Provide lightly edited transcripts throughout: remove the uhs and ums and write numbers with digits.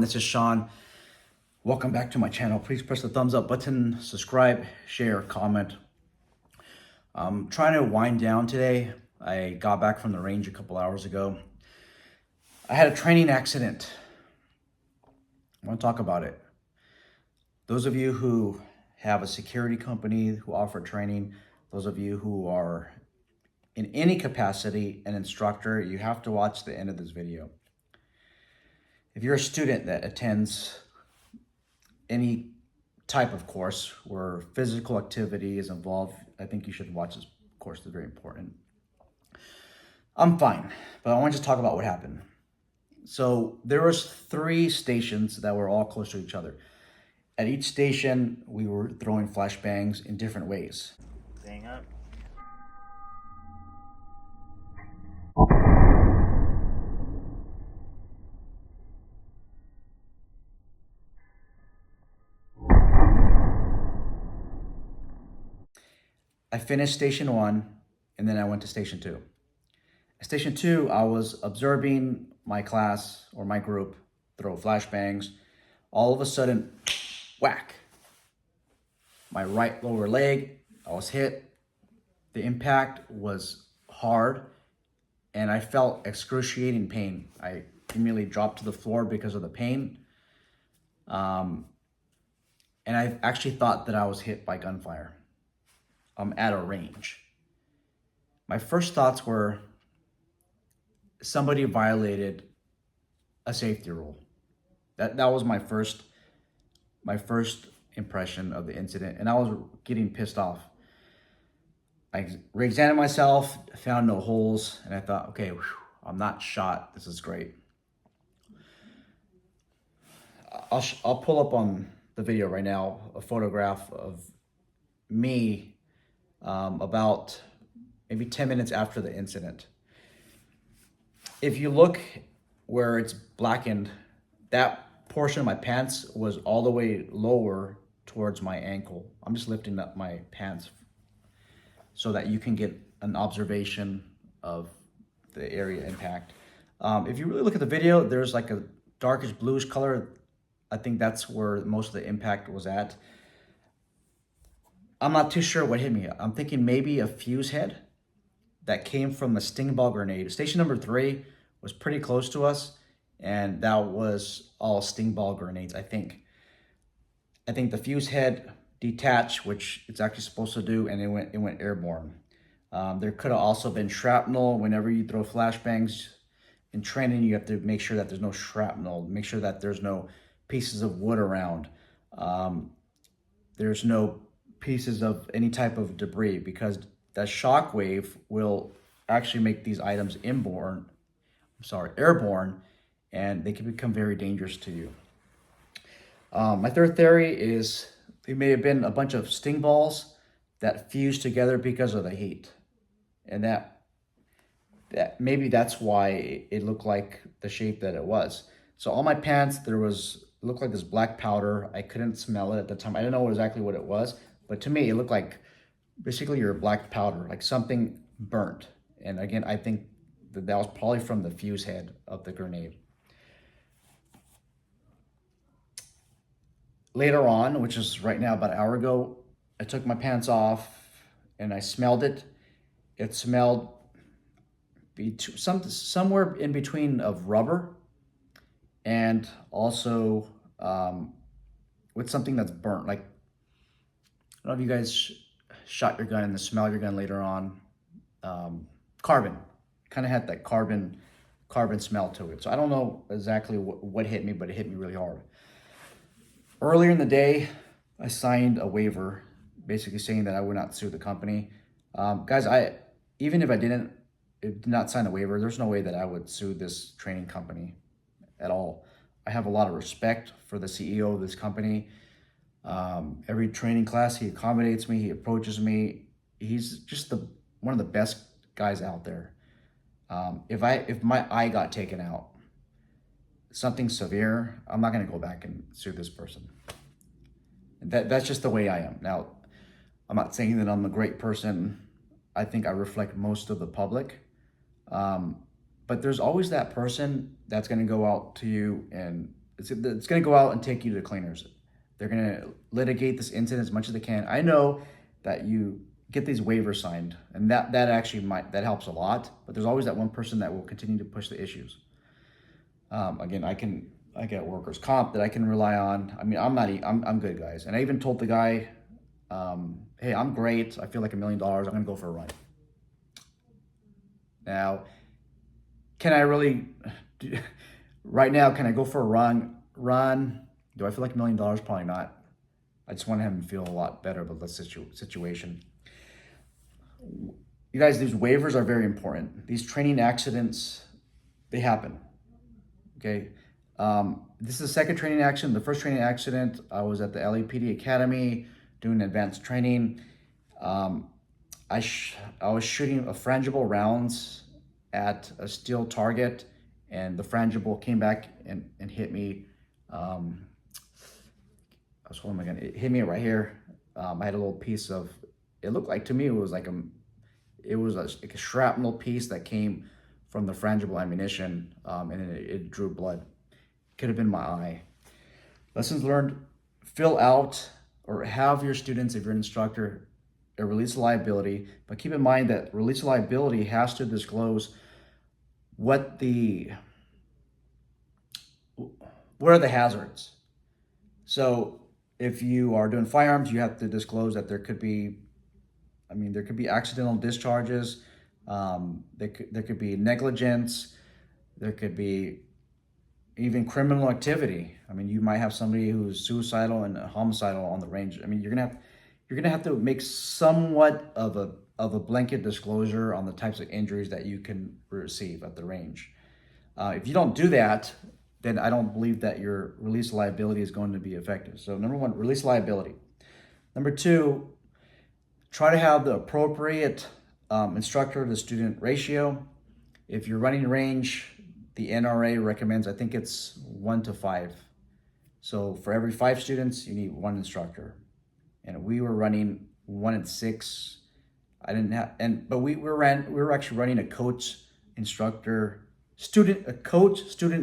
this is Sean. Welcome back to my channel. Please press the thumbs up button, subscribe, share, comment. I'm trying to wind down today. I got back from the range a couple hours ago. I had a training accident. I want to talk about it. Those of you who have a security company who offer training, those of you who are in any capacity an instructor, you have to watch the end of this video. If you're a student that attends any type of course where physical activity is involved, I think you should watch this course. It's very important. I'm fine, but I want to just talk about what happened. So there was 3 stations that were all close to each other. At each station, we were throwing flashbangs in different ways. Staying up. I finished station 1, and then I went to station 2. At station 2, I was observing my class or my group throw flashbangs. All of a sudden, whack! My right lower leg, I was hit. The impact was hard, and I felt excruciating pain. I immediately dropped to the floor because of the pain. And I actually thought that I was hit by gunfire. At a range. My first thoughts were somebody violated a safety rule. That was my first impression of the incident, and I was getting pissed off. I re-examined myself, found no holes, and I thought, okay, whew, I'm not shot. This is great. I'll pull up on the video right now a photograph of me about maybe 10 minutes after the incident. If you look where it's blackened, that portion of my pants was all the way lower towards my ankle. I'm just lifting up my pants so that you can get an observation of the area impact. If you really look at the video, there's like a darkish bluish color. I think that's where most of the impact was at. I'm not too sure what hit me. I'm thinking maybe a fuse head that came from a sting ball grenade. Station number 3 was pretty close to us, and that was all sting ball grenades, I think. I think the fuse head detached, which it's actually supposed to do, and it went airborne. There could have also been shrapnel. Whenever you throw flashbangs in training, you have to make sure that there's no shrapnel, make sure that there's no pieces of wood around. There's no pieces of any type of debris, because that shock wave will actually make these items airborne, and they can become very dangerous to you. My third theory is it may have been a bunch of sting balls that fused together because of the heat, and that maybe that's why it looked like the shape that it was. So on my pants, it looked like this black powder. I couldn't smell it at the time. I didn't know exactly what it was. But to me, it looked like basically your black powder, like something burnt. And again, I think that was probably from the fuse head of the grenade. Later on, which is right now about an hour ago, I took my pants off and I smelled it. It smelled somewhere in between of rubber and also with something that's burnt, like, I don't know if you guys shot your gun and smell your gun later on. Carbon. Kind of had that carbon smell to it. So I don't know exactly what hit me, but it hit me really hard. Earlier in the day, I signed a waiver basically saying that I would not sue the company. Guys, even if I did not sign a waiver, there's no way that I would sue this training company at all. I have a lot of respect for the CEO of this company. Every training class, he accommodates me, he approaches me. He's just one of the best guys out there. If my eye got taken out, something severe, I'm not gonna go back and sue this person. That's just the way I am. Now, I'm not saying that I'm a great person. I think I reflect most of the public. But there's always that person that's gonna go out to you and it's going to go out and take you to the cleaners. They're going to litigate this incident as much as they can. I know that you get these waivers signed, and that actually that helps a lot. But there's always that one person that will continue to push the issues. Again, I get workers' comp that I can rely on. I mean, I'm good, guys. And I even told the guy, hey, I'm great. I feel like $1 million. I'm gonna go for a run. Now, can I really? Right now, can I go for a run? Do I feel like $1 million? Probably not. I just want him to feel a lot better about the situation. You guys, these waivers are very important. These training accidents, they happen. Okay. This is the second training accident. The first training accident, I was at the LAPD Academy doing advanced training. I was shooting a frangible rounds at a steel target, and the frangible came back and hit me. It hit me right here. I had a little piece of, it looked like, to me, it was like a shrapnel piece that came from the frangible ammunition, and it drew blood. Could have been my eye. Lessons learned: fill out or have your students, if you're an instructor, a release of liability. But keep in mind that release of liability has to disclose what are the hazards. So if you are doing firearms, you have to disclose that there could be accidental discharges, there could be negligence, there could be even criminal activity. I mean, you might have somebody who's suicidal and homicidal on the range. I mean, you're gonna have to make somewhat of a blanket disclosure on the types of injuries that you can receive at the range. If you don't do that, then I don't believe that your release of liability is going to be effective. So number one, release of liability. Number two, try to have the appropriate instructor to student ratio. If you're running range, the NRA recommends, I think it's 1 to 5. So for every 5 students, you need 1 instructor. And we were running 1 and 6. But we were actually running a coach student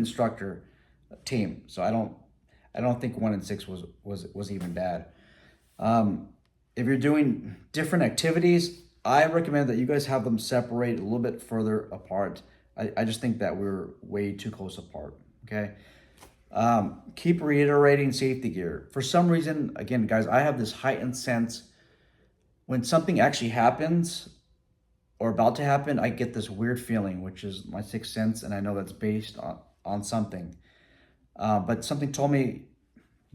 instructor team. So I don't think 1 and 6 was even bad. If you're doing different activities, I recommend that you guys have them separate a little bit further apart. I just think that we're way too close apart, okay? Keep reiterating safety gear. For some reason, again, guys, I have this heightened sense when something actually happens or about to happen, I get this weird feeling, which is my sixth sense, and I know that's based on something. But something told me,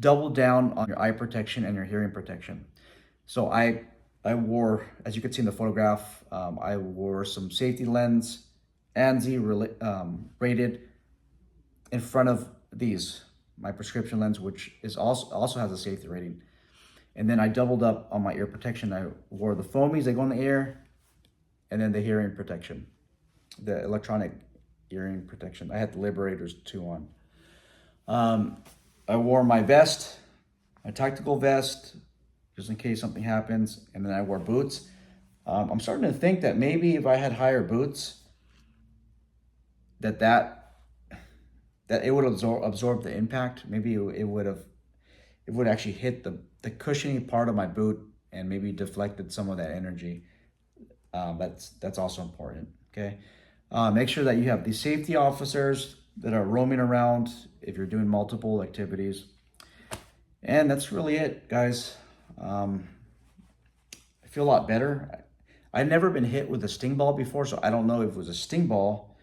double down on your eye protection and your hearing protection. So I wore, as you can see in the photograph, I wore some safety lens, ANSI rated, in front of these, my prescription lens, which is also has a safety rating. And then I doubled up on my ear protection. I wore the foamies that go in the ear, and then the hearing protection, the electronic hearing protection. I had the Liberators too on. I wore my vest, my tactical vest, just in case something happens, and then I wore boots. I'm starting to think that maybe if I had higher boots, that it would absorb the impact. Maybe it would actually hit the cushiony part of my boot and maybe deflected some of that energy. That's also important. Okay, make sure that you have these safety officers that are roaming around if you're doing multiple activities. And that's really it, guys. I feel a lot better. I've never been hit with a sting ball before, so I don't know if it was a sting ball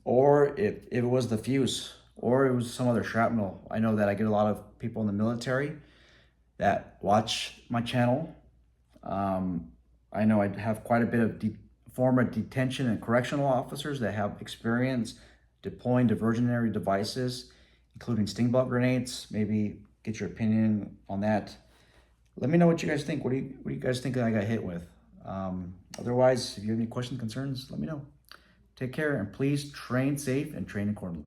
or if it was the fuse or it was some other shrapnel. I know that I get a lot of people in the military that watch my channel. I know I have quite a bit of former detention and correctional officers that have experience deploying diversionary devices, including sting ball grenades. Maybe get your opinion on that. Let me know what you guys think. What do you guys think that I got hit with? Otherwise, if you have any questions, concerns, let me know. Take care, and please train safe and train accordingly.